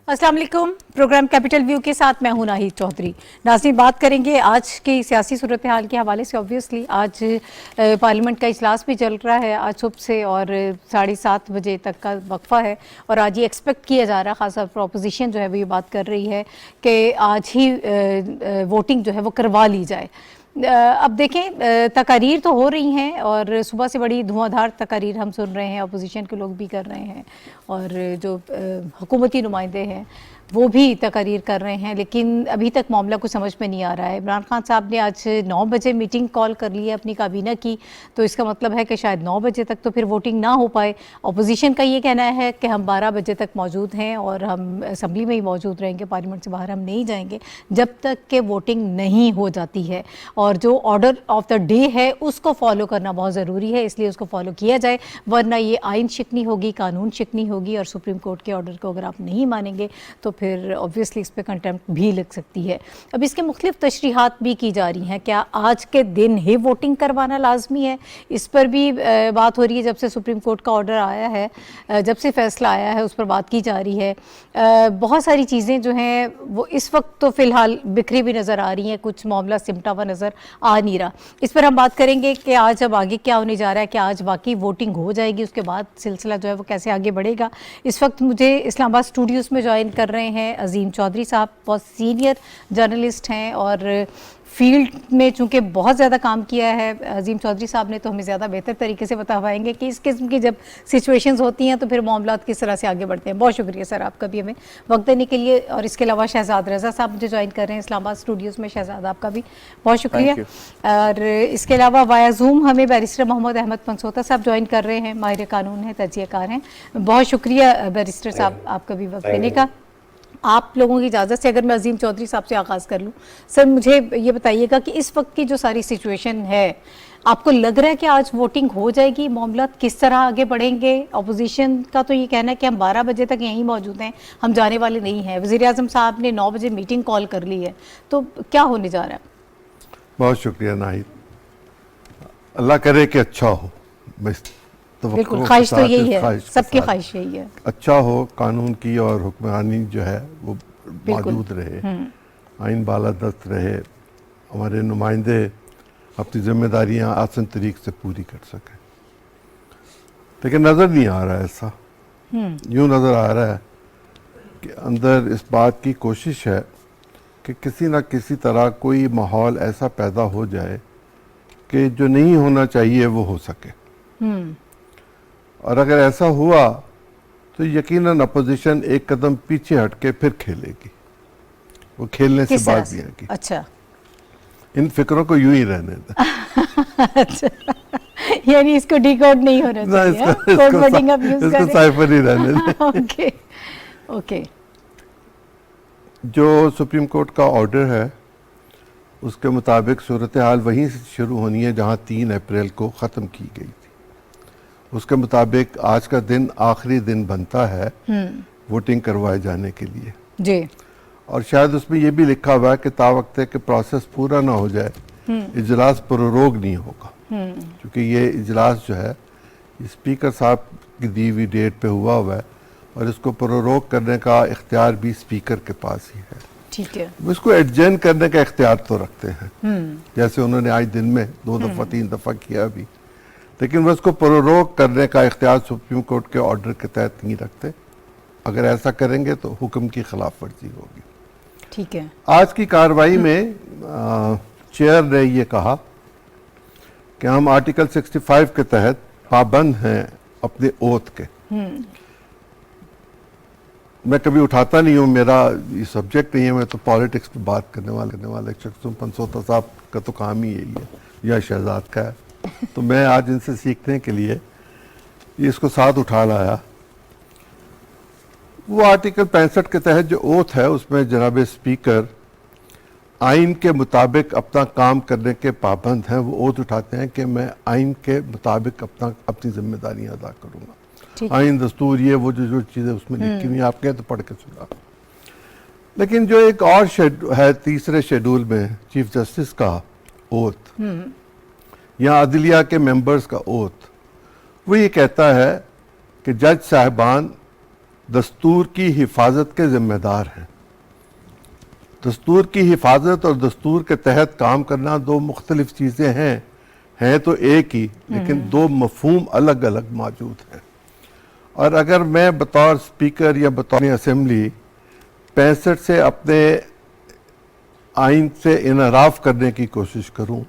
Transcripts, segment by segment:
अस्सलाम वालेकुम। Programme capital view के साथ मैं हूं नाहिद चौधरी। नाज़रीन, बात करेंगे आज की सियासी सूरत हाल के हवाले से। ऑब्वियसली आज पार्लियामेंट का इजलास भी चल रहा है आज सुबह से और 7:30 बजे तक का वक्फा है और आज ये एक्सपेक्ट किया जा रहा है, ख़ास तौर पर अपोजिशन जो है वो ये बात कर रही है कि आज ही वोटिंग जो है वो करवा ली जाए। अब देखें, तकारीर तो हो रही हैं और सुबह से बड़ी धुआंधार तकारीर हम सुन रहे हैं, अपोजिशन के लोग भी कर रहे हैं और जो हुकूमती नुमाइंदे हैं वो भी तकारीर कर रहे हैं, लेकिन अभी तक मामला कुछ समझ में नहीं आ रहा है। इमरान खान साहब ने आज 9 बजे मीटिंग कॉल कर ली है अपनी काबीना की, तो इसका मतलब है कि शायद 9 बजे तक तो फिर वोटिंग ना हो पाए। अपोजिशन का ये कहना है कि हम 12 बजे तक मौजूद हैं और हम असम्बली में ही मौजूद रहेंगे, पार्लियामेंट से बाहर हम नहीं जाएंगे जब तक कि वोटिंग नहीं हो जाती है। और जो ऑर्डर ऑफ द डे है उसको फॉलो करना बहुत ज़रूरी है, इसलिए उसको फॉलो किया जाए, वरना ये आइन शिकनी होगी, कानून शिकनी होगी और सुप्रीम कोर्ट के ऑर्डर को अगर आप नहीं मानेंगे तो फिर ऑब्वियसली इस पर कंटेम्प्ट भी लग सकती है। अब इसके मुख्तलिफ तशरीहात भी की जा रही हैं। क्या आज के दिन ही वोटिंग करवाना लाजमी है, इस पर भी बात हो रही है। जब से सुप्रीम कोर्ट का ऑर्डर आया है, जब से फैसला आया है, उस पर बात की जा रही है। बहुत सारी चीज़ें जो हैं वो इस वक्त तो फ़िलहाल बिखरी भी नज़र आ रही हैं, कुछ मामला सिमटा हुआ नज़र आ नहीं रहा। इस पर हम बात करेंगे कि आज अब आगे क्या होने जा रहा है, कि आज वाकई वोटिंग हो जाएगी, उसके बाद सिलसिला जो है वो कैसे आगे बढ़ेगा। इस वक्त मुझे इस्लामाबाद स्टूडियोज़ में ज्वाइन कर रहे हैं अजीम चौधरी साहब, बहुत सीनियर जर्नलिस्ट हैं और फील्ड में चूँकि बहुत ज़्यादा काम किया है अजीम चौधरी साहब ने, तो हमें ज़्यादा बेहतर तरीके से बता पाएंगे कि इस किस्म की जब सिचुएशंस होती हैं तो फिर मामलात किस तरह से आगे बढ़ते हैं। बहुत शुक्रिया सर आपका भी हमें वक्त देने के लिए। और इसके अलावा शहजाद रज़ा साहब मुझे ज्वाइन कर रहे हैं इस्लामाबाद स्टूडियोज़ में। शहजाद आपका भी बहुत शुक्रिया। और इसके अलावा वाया ज़ूम हमें बैरिस्टर मोहम्मद अहमद पंसोता साहब ज्वाइन कर रहे हैं, माहिर कानून हैं, तजियाकार हैं। बहुत शुक्रिया बैरिस्टर साहब आपका भी वक्त देने का। आप लोगों की इजाज़त से अगर मैं अजीम चौधरी साहब से आगाज़ कर लूँ, सर मुझे ये बताइएगा कि इस वक्त की जो सारी सिचुएशन है, आपको लग रहा है कि आज वोटिंग हो जाएगी, मामला किस तरह आगे बढ़ेंगे? अपोजिशन का तो ये कहना है कि हम 12 बजे तक यहीं मौजूद हैं, हम जाने वाले नहीं हैं। वज़ीर-ए-आज़म साहब ने 9 बजे मीटिंग कॉल कर ली है, तो क्या होने जा रहा है? बहुत शुक्रिया नाहिद, अल्लाह करे कि अच्छा हो। बिल्कुल, ख्वाहिश तो यही है, सबकी ख्वाहिश यही है, अच्छा हो, कानून की और हुक्मरानी जो है वो मौजूद रहे, आइन बालादस्त रहे, हमारे नुमाइंदे अपनी जिम्मेदारियां आसान तरीके से पूरी कर सकें। लेकिन नज़र नहीं आ रहा है ऐसा। यूँ नज़र आ रहा है कि अंदर इस बात की कोशिश है कि किसी न किसी तरह कोई माहौल ऐसा पैदा हो जाए कि जो नहीं होना चाहिए वो हो सके। और अगर ऐसा हुआ तो यकीनन अपोजिशन एक कदम पीछे हटके फिर खेलेगी, वो खेलने से बात नहीं आएगी। अच्छा, इन फिक्रों को यूं ही रहने दें। अच्छा, यानी इसको डिकोड नहीं होना चाहिए, कोड वर्डिंग आप यूज करें, इसको साइफर ही रहने दें। Okay okay. जो सुप्रीम कोर्ट का ऑर्डर है उसके मुताबिक सूरत हाल वहीं से शुरू होनी है जहां 3 अप्रैल को ख़त्म की गई थी। उसके मुताबिक आज का दिन आखिरी दिन बनता है वोटिंग करवाए जाने के लिए जी। और शायद उसमें यह भी लिखा हुआ है कि तावक्त के प्रोसेस पूरा ना हो जाए इजलास प्रोरोग नहीं होगा, क्योंकि ये इजलास जो है स्पीकर साहब की दी हुई डेट पे हुआ है और इसको प्रोरोग करने का इख्तियार भी स्पीकर के पास ही है। ठीक है, इसको एडजर्न करने का इख्तियार तो रखते हैं, जैसे उन्होंने आज दिन में 2 दफ़ा 3 दफ़ा किया भी, लेकिन वो इसको प्रोरोग करने का इख्तियार सुप्रीम कोर्ट के ऑर्डर के तहत नहीं रखते। अगर ऐसा करेंगे तो हुक्म की खिलाफ वर्जी होगी। ठीक है। आज की कार्रवाई में चेयर ने ये कहा कि हम आर्टिकल 65 के तहत पाबंद हैं अपने ओथ के। मैं कभी उठाता नहीं हूँ, मेरा ये सब्जेक्ट नहीं है, मैं तो पॉलिटिक्स पे बात करने वाले शख्स हूँ। पंसोता साहब का तो काम ही यही है, या शहजाद का है, तो मैं आज इनसे सीखने के लिए इसको साथ उठा लाया। वो आर्टिकल 65 के तहत जो ओथ है उसमें जनाब स्पीकर आइन के मुताबिक अपना काम करने के पाबंद हैं। वो ओथ उठाते हैं कि मैं आइन के मुताबिक अपनी जिम्मेदारियां अदा करूंगा। आइन दस्तूर ये वो जो चीज़ें उसमें लिखी हुई आप कहें तो पढ़ के सुना। लेकिन जो एक और है तीसरे शेड्यूल में चीफ जस्टिस का ओथ या अदलिया के मेंबर्स का ओथ, वो ये कहता है कि जज साहबान دستور کی حفاظت کے ذمہ دار ہیں. دستور کی حفاظت اور دستور کے تحت کام کرنا دو مختلف چیزیں ہیں تو ایک ہی، لیکن دو مفہوم الگ الگ موجود ہیں. اور اگر میں بطور اسپیکر یا بطور اسمبلی 65 سے اپنے آئین سے انحراف کرنے کی کوشش کروں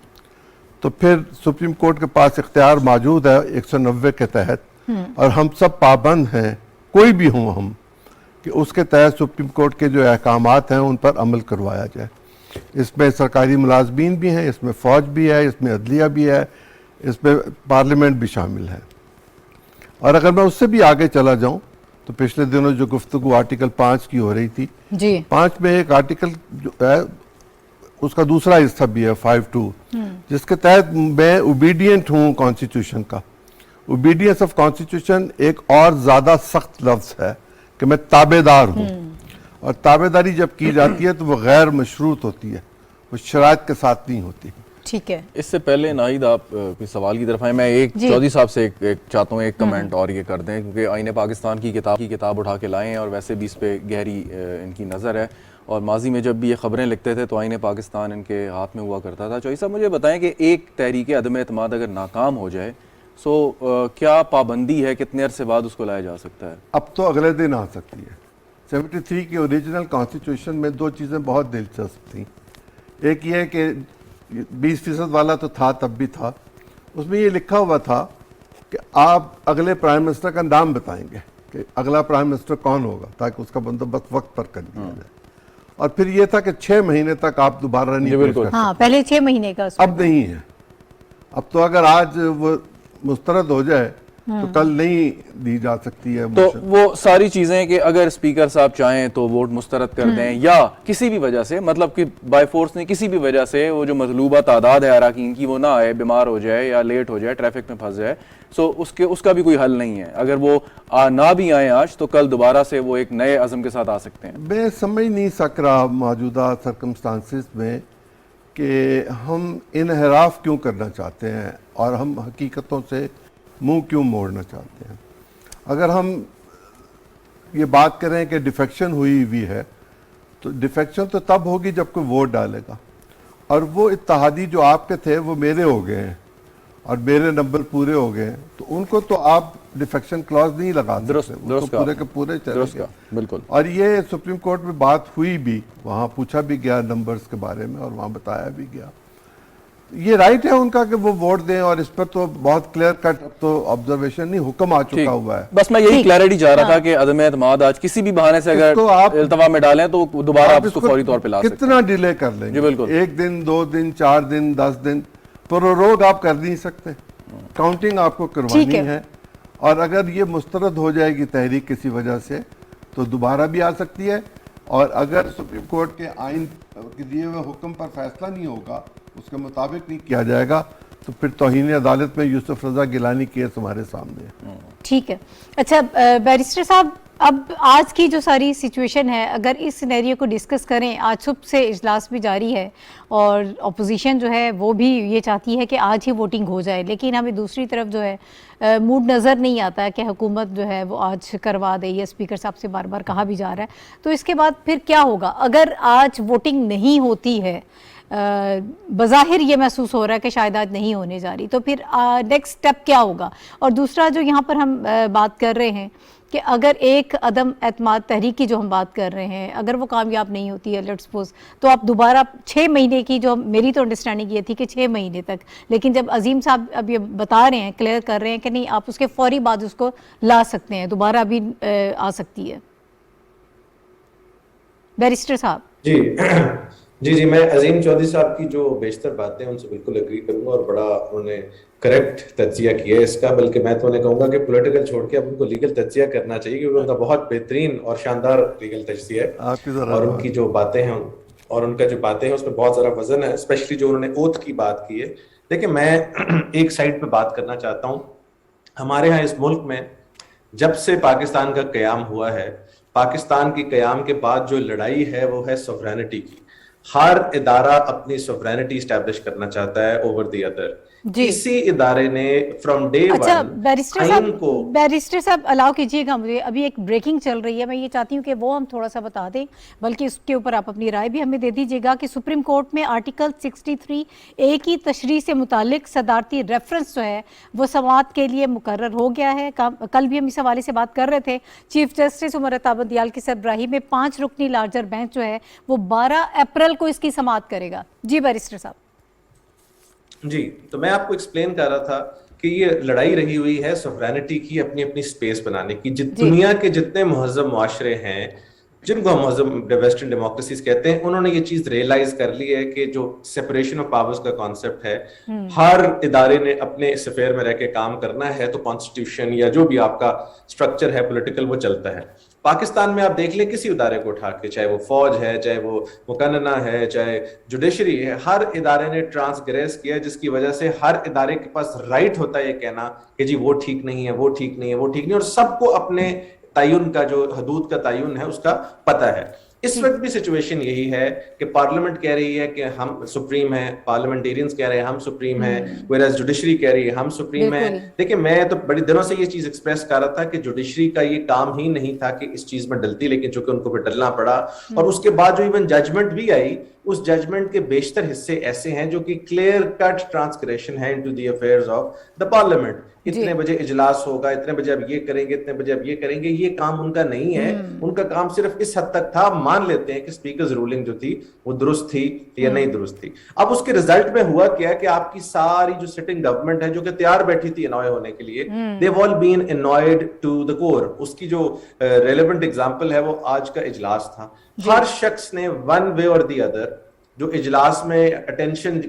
تو پھر سپریم کورٹ کے پاس اختیار موجود ہے 190 کے تحت، اور ہم سب پابند ہیں، کوئی بھی ہوں ہم، کہ اس کے تحت سپریم کورٹ کے جو احکامات ہیں ان پر عمل کروایا جائے. اس میں سرکاری ملازمین بھی ہیں، اس میں فوج بھی ہے، اس میں عدلیہ بھی ہے، اس میں پارلیمنٹ بھی شامل ہے. اور اگر میں اس سے بھی آگے چلا جاؤں تو پچھلے دنوں جو گفتگو آرٹیکل 5 کی ہو رہی تھی، 5 میں ایک آرٹیکل جو ہے اس کا دوسرا حصہ بھی ہے 5(2), جس کے تحت میں اوبیڈینٹ ہوں کانسٹیٹیوشن کا. اوبیڈینس آف کانسٹیٹیوشن ایک اور زیادہ سخت لفظ ہے کہ میں تابع دار ہوں، اور تابع داری جب کی جاتی ہے تو وہ غیر مشروط ہوتی ہے، وہ شرائط کے ساتھ نہیں ہوتی. ٹھیک ہے. اس سے پہلے ناہید آپ کوئی سوال کی طرف آئیں، میں ایک چودھری صاحب سے ایک چاہتا ہوں ایک کمنٹ اور یہ کر دیں، کیونکہ آئین پاکستان کی کتاب اٹھا کے لائے ہیں اور ویسے بھی اس پہ گہری ان کی نظر ہے، اور ماضی میں جب بھی یہ خبریں لکھتے تھے تو آئین پاکستان ان کے ہاتھ میں ہوا کرتا تھا. چودھری صاحب مجھے بتائیں کہ ایک تحریک عدم اعتماد اگر ناکام ہو جائے سو کیا پابندی ہے، کتنے عرصے بعد اس کو لایا جا سکتا ہے؟ اب تو اگلے دن آ سکتی ہے. 73 کی اوریجنل کانسٹیٹیوشن میں دو چیزیں بہت دلچسپ تھیں. ایک یہ کہ 20% والا تو تھا، تب بھی تھا، اس میں یہ لکھا ہوا تھا کہ آپ اگلے پرائم منسٹر کا نام بتائیں گے کہ اگلا پرائم منسٹر کون ہوگا، تاکہ اس کا بندوبست وقت پر کر دیا جائے. اور پھر یہ تھا کہ 6 مہینے تک آپ دوبارہ نہیں پیش کر سکتے. ہاں پہلے 6 مہینے کا اب نہیں ہے. اب تو اگر آج وہ مسترد ہو جائے تو کل نہیں دی جا سکتی ہے. تو وہ ساری چیزیں کہ اگر اسپیکر صاحب چاہیں تو ووٹ مسترد کر دیں، یا کسی بھی وجہ سے، مطلب کہ بائی فورس نہیں، کسی بھی وجہ سے وہ جو مطلوبہ تعداد ہے اراکین کی وہ نہ آئے، بیمار ہو جائے یا لیٹ ہو جائے، ٹریفک میں پھنس جائے، سو اس کا بھی کوئی حل نہیں ہے. اگر وہ نہ بھی آئیں آج تو کل دوبارہ سے وہ ایک نئے عزم کے ساتھ آ سکتے ہیں. میں سمجھ نہیں سک رہا موجودہ سرکمسٹانسز میں کہ ہم انحراف کیوں کرنا چاہتے ہیں اور ہم حقیقتوں سے منہ کیوں موڑنا چاہتے ہیں. اگر ہم یہ بات کریں کہ ڈیفیکشن ہوئی ہے تو ڈیفیکشن تو تب ہوگی جب کوئی ووٹ ڈالے گا، اور وہ اتحادی جو آپ کے تھے وہ میرے ہو گئے ہیں اور میرے نمبر پورے ہو گئے ہیں، تو ان کو تو آپ ڈیفیکشن کلاز نہیں لگا سکتے، وہ تو پورے کے پورے چلے گئے. بالکل. اور یہ سپریم کورٹ میں بات ہوئی بھی، وہاں پوچھا بھی گیا نمبرز کے بارے میں اور وہاں بتایا بھی گیا. یہ رائٹ ہے ان کا کہ وہ ووٹ دیں، اور اس پر تو بہت کلیئر کٹ تو آبزرویشن نہیں، حکم آ چکا ہوا ہے. بس میں یہی کلیئرٹی چاہ رہا تھا کہ عدم اعتماد آج کسی بھی بہانے سے اگر التوا میں ڈالیں تو دوبارہ آپ اس کو فوری طور پہ لا سکتے ہیں. کتنا ڈیلے کر لیں گے؟ 1 دن 2 دن 4 دن 10 دن پروروگ آپ کر نہیں سکتے. کاؤنٹنگ آپ کو کروانی ہے، اور اگر یہ مسترد ہو جائے گی تحریک کسی وجہ سے تو دوبارہ بھی آ سکتی ہے. اور اگر سپریم کورٹ کے آئین کے دیے ہوئے حکم پر فیصلہ نہیں ہوگا، اس کے مطابق نہیں کیا جائے گا، تو پھر توہین عدالت میں یوسف رضا گیلانی کیس ہمارے سامنے ہے. ٹھیک ہے. اچھا بیرسٹر صاحب، اب آج کی جو ساری سچویشن ہے، اگر اس سینیریو کو ڈسکس کریں، آج صبح سے اجلاس بھی جاری ہے اور اپوزیشن جو ہے وہ بھی یہ چاہتی ہے کہ آج ہی ووٹنگ ہو جائے، لیکن ہمیں دوسری طرف جو ہے موڈ نظر نہیں آتا ہے کہ حکومت جو ہے وہ آج کروا دے، یہ اسپیکر صاحب سے بار بار کہا بھی جا رہا ہے. تو اس کے بعد پھر کیا ہوگا اگر آج ووٹنگ نہیں ہوتی ہے؟ بظاہر یہ محسوس ہو رہا ہے کہ شاید آج نہیں ہونے جا رہی، تو پھر نیکسٹ سٹیپ کیا ہوگا؟ اور دوسرا جو یہاں پر ہم بات کر رہے ہیں کہ اگر ایک عدم اعتماد تحریک کی جو ہم بات کر رہے ہیں، اگر وہ کامیاب نہیں ہوتی ہے لیٹس سپوز، تو آپ دوبارہ 6 مہینے کی، جو میری تو انڈرسٹینڈنگ یہ تھی کہ 6 مہینے تک، لیکن جب عظیم صاحب اب یہ بتا رہے ہیں، کلیئر کر رہے ہیں کہ نہیں، آپ اس کے فوری بعد اس کو لا سکتے ہیں، دوبارہ بھی آ سکتی ہے. بیرسٹر صاحب. جی میں عظیم چودھری صاحب کی جو بیشتر باتیں ان سے بالکل اگری کروں گا، اور بڑا انہوں نے کریکٹ تجزیہ کیا ہے اس کا. بلکہ میں تو انہیں کہوں گا کہ پولیٹیکل چھوڑ کے اب ان کو لیگل تجزیہ کرنا چاہیے، کیونکہ ان کا بہت بہترین اور شاندار لیگل تجزیہ ہے، اور ان کی جو باتیں ہیں اور ان کا جو باتیں ہیں اس میں بہت ذرا وزن ہے، اسپیشلی جو انہوں نے اوتھ کی بات کی ہے. لیکن میں ایک سائڈ پہ بات کرنا چاہتا ہوں. ہمارے ہاں اس ملک میں جب سے پاکستان کا قیام ہوا ہے، پاکستان کے قیام کے بعد جو لڑائی ہے وہ ہے سوورینٹی کی. ہر ادارہ اپنی سوورینٹی اسٹیبلش کرنا چاہتا ہے اوور دی ادر. इसी इदारे ने फ्रॉम डे अच्छा वन बैरिस्टर साहब अलाउ कीजिएगा मुझे, अभी एक ब्रेकिंग चल रही है, मैं ये चाहती हूँ कि वो हम थोड़ा सा बता दें, बल्कि उसके ऊपर आप अपनी राय भी हमें दे दीजिएगा कि सुप्रीम कोर्ट में आर्टिकल 63A की तशरीह से मुतालिक सदारती रेफरेंस जो है वो समाअत के लिए मुकर्रर हो गया है। कल भी हम इस हवाले से बात कर रहे थे। चीफ जस्टिस उमर अता बंदियाल की सरबराही में 5 रुकनी लार्जर बेंच जो है वो 12 अप्रैल को इसकी समाअत करेगा। जी बैरिस्टर साहब। जी, तो मैं आपको एक्सप्लेन कर रहा था कि ये लड़ाई रही हुई है सॉवरेनिटी की, अपनी अपनी स्पेस बनाने की। दुनिया के जितने मुहज़्ज़म मुआशरे हैं, जिनको हम मुहज़्ज़म वेस्टर्न डेमोक्रेसीज कहते हैं, उन्होंने ये चीज रियलाइज कर ली है कि जो सेपरेशन ऑफ पावर्स का कॉन्सेप्ट है, हर इदारे ने अपने स्फेयर में रह के काम करना है, तो कॉन्स्टिट्यूशन या जो भी आपका स्ट्रक्चर है पॉलिटिकल वो चलता है। पाकिस्तान में आप देख लें किसी इदारे को उठा के, चाहे वो फौज है, चाहे वो मुकन्नना है, चाहे जुडिशरी है, हर इदारे ने ट्रांसग्रेस किया, जिसकी वजह से हर इदारे के पास राइट होता है ये कहना कि जी वो ठीक नहीं है, वो ठीक नहीं है, वो ठीक नहीं है, और सबको अपने तयन का जो हदूद का तयन है उसका पता है। इस वक्त भी सिचुएशन यही है कि पार्लियामेंट कह रही है कि हम सुप्रीम है, पार्लियामेंटेरियंस कह रहे हैं हम सुप्रीम है, व्हेयरएज जुडिशरी कह रही है हम सुप्रीम है। देखिए, मैं तो बड़ी दिनों से ये चीज एक्सप्रेस कर रहा था कि जुडिशरी का ये काम ही नहीं था कि इस चीज में डलती, लेकिन चूंकि उनको फिर डलना पड़ा, और उसके बाद जो इवन जजमेंट भी आई, उस जजमेंट के बेशतर हिस्से ऐसे हैं जो कि क्लियर कट ट्रांसग्रेशन है into the affairs of the parliament. इतने बजे इजलास होगा, इतने बजे अब ये करेंगे, इतने बजे अब ये करेंगे, ये काम उनका नहीं है। उनका काम सिर्फ इस हद तक था, मान लेते हैं कि स्पीकर्स रूलिंग जो थी वो दुरुस्त थी या नहीं दुरुस्त थी। अब उसके रिजल्ट में हुआ क्या कि आपकी सारी जो सिटिंग गवर्नमेंट है, जो कि तैयार बैठी थी एनॉय होने के लिए, they have all been annoyed to the core. उसकी जो रेलेवेंट एग्जांपल है वो आज का इजलास था। हर शख्स ने वन वे और दी अदर जो इजलास में अटेंशन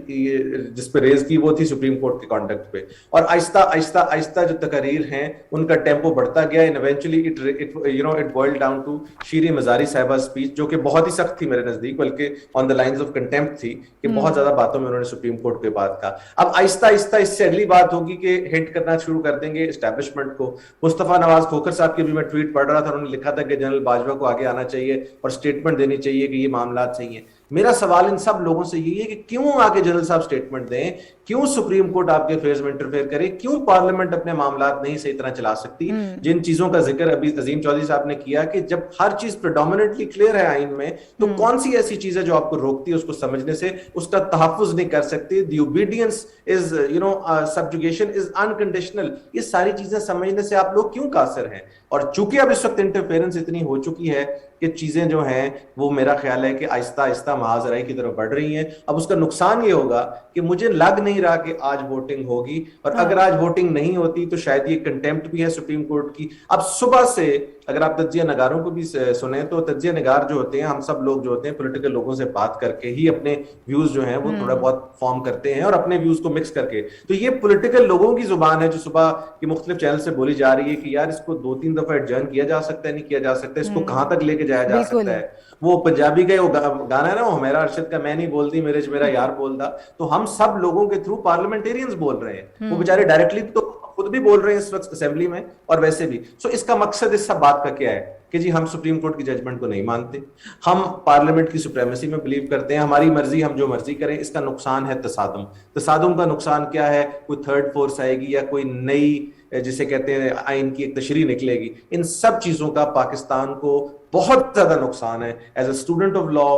जिस पे रेज की वो थी सुप्रीम कोर्ट के कॉन्डक्ट पे, और आहिस्ता आहिस्ता आहिस्ता जो तकरीर हैं उनका टेम्पो बढ़ता गया। And eventually it boiled down to Shireen Mazari sahiba speech, जो कि बहुत ही सख्त थी मेरे नजदीक, बल्कि on the lines of contempt थी कि बहुत ज्यादा बातों में उन्होंने सुप्रीम कोर्ट के बात कहा। अब आहिस्ता आहिस्ता इससे अगली बात होगी कि हिट करना शुरू कर देंगे एस्टैब्लिशमेंट को। मुस्तफा नवाज खोखर साहब की भी मैं ट्वीट पढ़ रहा था, उन्होंने लिखा था कि जनरल बाजवा को आगे आना चाहिए और स्टेटमेंट देनी चाहिए कि ये मामला सही है। मेरा सवाल इन सब लोगों से यही है कि क्यों आगे जनरल साहब स्टेटमेंट दें, क्यों सुप्रीम कोर्ट आपके अफेयर्स में इंटरफेयर करे, क्यों पार्लियामेंट अपने मामला नहीं सही तरह चला सकती। जिन चीजों का जिक्र अभी अजीम चौधरी साहब ने किया कि जब हर चीज प्रेडोमिनेंटली क्लियर है आइन में, तो कौन सी ऐसी चीज है जो आपको रोकती है उसको समझने से, उसका तहफ्फुज नहीं कर सकती। The obedience is subjugation is unconditional. ये सारी चीजें समझने से आप लोग क्यों कासिर हैं? और चूंकि अब इस वक्त इंटरफेरेंस इतनी हो चुकी है कि चीजें जो हैं वो मेरा ख्याल है कि आहिस्ता आहिस्ता महाजराई की तरफ बढ़ रही हैं। अब उसका नुकसान ये होगा कि मुझे लग नहीं रहा कि आज वोटिंग होगी, और अगर आज वोटिंग नहीं होती तो शायद ये कंटेम्प्ट भी है सुप्रीम कोर्ट की। अब सुबह से अगर आप तज्जिया नगारों को भी सुने तो तज्जिया नगार जो होते हैं, हम सब लोग जो होते हैं पॉलिटिकल लोगों से बात करके ही अपने व्यूज जो हैं वो थोड़ा बहुत फॉर्म करते हैं, और अपने व्यूज को मिक्स करके। तो ये पॉलिटिकल लोगों की जुबान है जो सुबह की मुख्तलिफ चैनल से बोली जा रही है कि यार इसको 2-3 दफा एडजर्न किया जा सकता है, नहीं किया जा सकता, इसको कहां तक लेके जाया जा सकता है। वो पंजाबी का गाना है ना, वो हमेरा अरशद का मैं नहीं बोलती मेरा यार बोलता, तो हम सब लोगों के थ्रू पार्लियामेंटेरियंस बोल रहे हैं। वो बेचारे डायरेक्टली तो खुद भी बोल रहे हैं इस वक्त असेंबली में और वैसे भी। सो इसका मकसद इस सब बात का क्या है कि जी हम सुप्रीम कोर्ट की जजमेंट को नहीं मानते, हम पार्लियामेंट की सुप्रीमेसी में बिलीव करते हैं, हमारी मर्जी हम जो मर्जी करें। इसका नुकसान है तसादुम। तसादुम का नुकसान क्या है? कोई थर्ड फोर्स आएगी या कोई नई जिसे कहते हैं आइन की एक तशरीह निकलेगी। इन सब चीजों का पाकिस्तान को बहुत ज्यादा नुकसान है। As a student of law,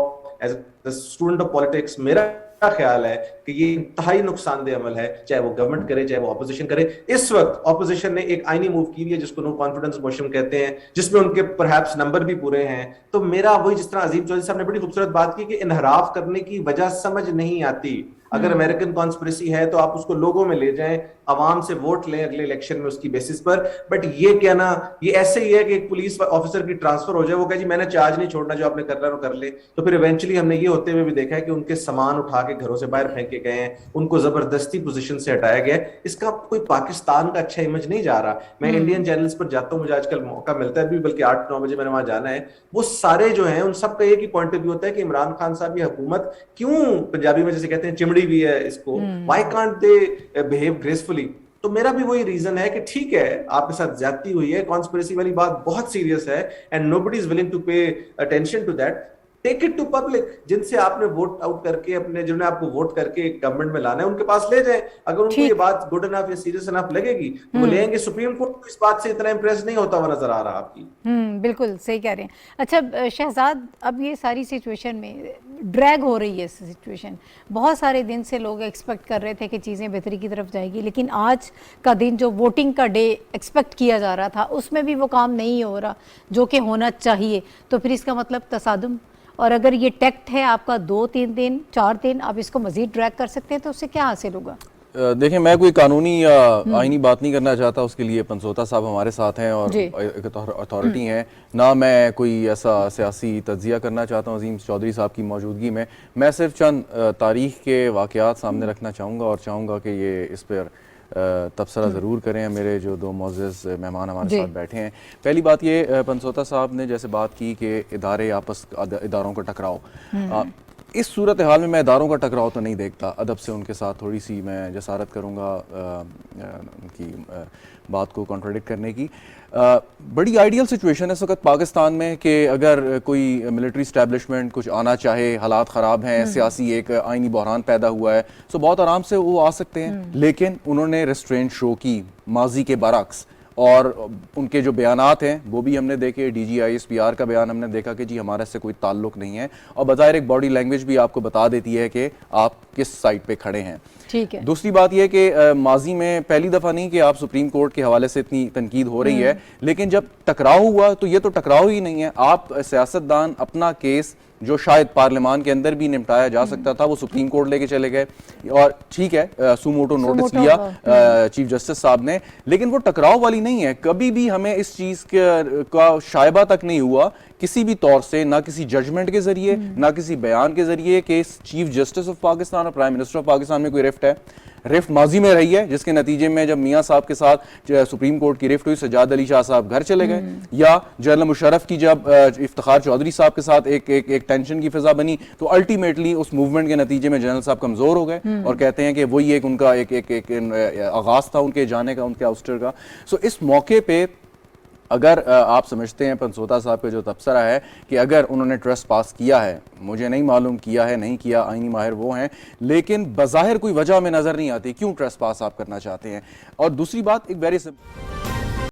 as a student of politics, मेरा ख्याल है कि ये इंतहाई नुकसानदेह अमल है, चाहे वो गवर्नमेंट करे चाहे वो ऑपोजिशन करे। इस वक्त ऑपोजिशन ने एक आईनी मूव की है जिसको नो कॉन्फिडेंस मोशन कहते हैं, जिसमें उनके परहैप्स नंबर भी पूरे हैं। तो मेरा वही, जिस तरह अजीम चौधरी साहब ने बड़ी खूबसूरत बात की कि इनहराफ करने की वजह समझ नहीं आती। अगर अमेरिकन कॉन्स्पिरेसी है तो आप उसको लोगों में ले जाएं, आवाम से वोट लें अगले इलेक्शन में उसकी बेसिस पर। बट ये कहना, ये ऐसे ही है कि एक पुलिस ऑफिसर की ट्रांसफर हो जाए, वो कहे जी मैंने चार्ज नहीं छोड़ना, जो आपने करना वो कर ले। तो फिर इवेंचुअली हमने ये होते हुए भी देखा है कि उनके सामान उठा के घरों से बाहर फेंके गए हैं, उनको जबरदस्ती पोजीशन से हटाया गया। इसका कोई पाकिस्तान का अच्छा इमेज नहीं जा रहा। मैं इंडियन चैनल्स पर जाता हूँ, मुझे आजकल मौका मिलता है भी, बल्कि 8-9 बजे मैंने वहां जाना है। वो सारे जो है उन सब का एक ही पॉइंट ऑफ व्यू होता है कि इमरान खान साहब, ये हुकूमत क्यों, पंजाबी में जैसे कहते हैं चिमड़ी भी है इसको, why can't they behave gracefully. तो मेरा भी वही रीजन है कि ठीक है आपके साथ ज्यादती हुई है, कॉन्स्पिरेसी वाली बात बहुत सीरियस है, and nobody is willing to pay attention to that. Take it to public, जिनसे आपने वोट आउट करके, अपने जिन्होंने आपको वोट करके गवर्नमेंट में लाना है, उनके पास ले जाएं। अगर उनको ये बात गुड इनफ या सीरियस इनफ लगेगी तो वो ले आएंगे। सुप्रीम कोर्ट को इस बात से इतना इंप्रेस नहीं होता हुआ नजर आ रहा आपकी। बिल्कुल सही कह रहे हैं। अच्छा शहजाद, अब ये सारी सिचुएशन में ड्रैग हो रही है सिचुएशन, बहुत सारे दिन से लोग एक्सपेक्ट कर रहे थे कि चीज़ें बेहतरी की तरफ जाएगी, लेकिन आज का दिन जो वोटिंग का डे एक्सपेक्ट किया जा रहा था उसमें भी वो काम नहीं हो रहा जो कि होना चाहिए। तो फिर इसका मतलब तसादुम, और अगर ये टेक्ट है आपका 2-3 दिन 4 दिन आप इसको मजीद ड्रैग कर सकते हैं तो उससे क्या हासिल होगा? देखें, मैं कोई कानूनी या आईनी बात नहीं करना चाहता, उसके लिए पंसोता साहब हमारे साथ हैं और एक अथॉरिटी हैं, ना मैं कोई ऐसा सियासी तज्जिया करना चाहता हूँ अजीम चौधरी साहब की मौजूदगी में। मैं सिर्फ चंद तारीख़ के वाक़यात सामने रखना चाहूँगा और चाहूँगा कि ये इस पर तबसरा ज़रूर करें मेरे जो दो मोअज़्ज़ज़ मेहमान हमारे साथ बैठे हैं। पहली बात ये, पंसोता साहब ने जैसे बात की कि इदारों का टकराव, इस सूरत हाल में मैं इदारों का टकराव तो नहीं देखता। अदब से उनके साथ थोड़ी सी मैं जसारत करूँगा उनकी बात को कॉन्ट्रडिक्ट करने की। बड़ी आइडियल सिचुएशन है इस वक्त पाकिस्तान में कि अगर कोई मिलिट्री स्टैब्लिशमेंट कुछ आना चाहे, हालात ख़राब हैं, सियासी एक आइनी बहरान पैदा हुआ है, तो बहुत आराम से वो आ सकते हैं। लेकिन उन्होंने रेस्ट्रेंट शो की माजी के बरक्स, और उनके जो बयानात हैं वो भी हमने देखे। DGISPR का बयान हमने देखा कि जी हमारा इससे कोई ताल्लुक नहीं है, और बज़ाहिर एक बॉडी लैंग्वेज भी आपको बता देती है कि आप किस साइड पे खड़े हैं। ठीक है। दूसरी बात यह कि माजी में पहली दफ़ा नहीं कि आप सुप्रीम कोर्ट के हवाले से इतनी तनकीद हो रही है, लेकिन जब टकराव हुआ तो ये तो टकराव ही नहीं है। आप सियासतदान अपना केस जो शायद पार्लियामान के अंदर भी निपटाया जा सकता था वो सुप्रीम कोर्ट लेके चले गए, और ठीक है सुमोटो नोटिस लिया चीफ जस्टिस साहब ने, लेकिन वो टकराव वाली नहीं है। कभी भी हमें इस चीज़ का शायबा तक नहीं हुआ किसी भी तौर से, ना किसी जजमेंट के जरिए ना किसी बयान के जरिए कि चीफ जस्टिस ऑफ पाकिस्तान और प्राइम मिनिस्टर ऑफ पाकिस्तान में कोई रिफ्ट है। रिफ्ट माजी में रही है, जिसके नतीजे में जब मियाँ साहब के साथ सुप्रीम कोर्ट की रिफ्ट हुई, सजाद अली शाह साहब घर चले गए, या जनरल मुशर्रफ की जब इफ्तिखार चौधरी साहब के साथ एक टेंशन की फिजा बनी, तो अल्टीमेटली उस मूवमेंट के नतीजे में जनरल साहब कमजोर हो गए और कहते हैं कि वही एक उनका एक आगाज था उनके जाने का, उनके आउस्टर का। सो इस मौके पे अगर आप समझते हैं पंसोता साहब का जो तबसरा है कि अगर उन्होंने ट्रस्ट पास किया है, मुझे नहीं मालूम किया है नहीं किया, आईनी माहिर वो हैं, लेकिन बज़ाहिर कोई वजह में नज़र नहीं आती क्यों ट्रस्ट पास आप करना चाहते हैं। और दूसरी बात एक वेरी सिंपल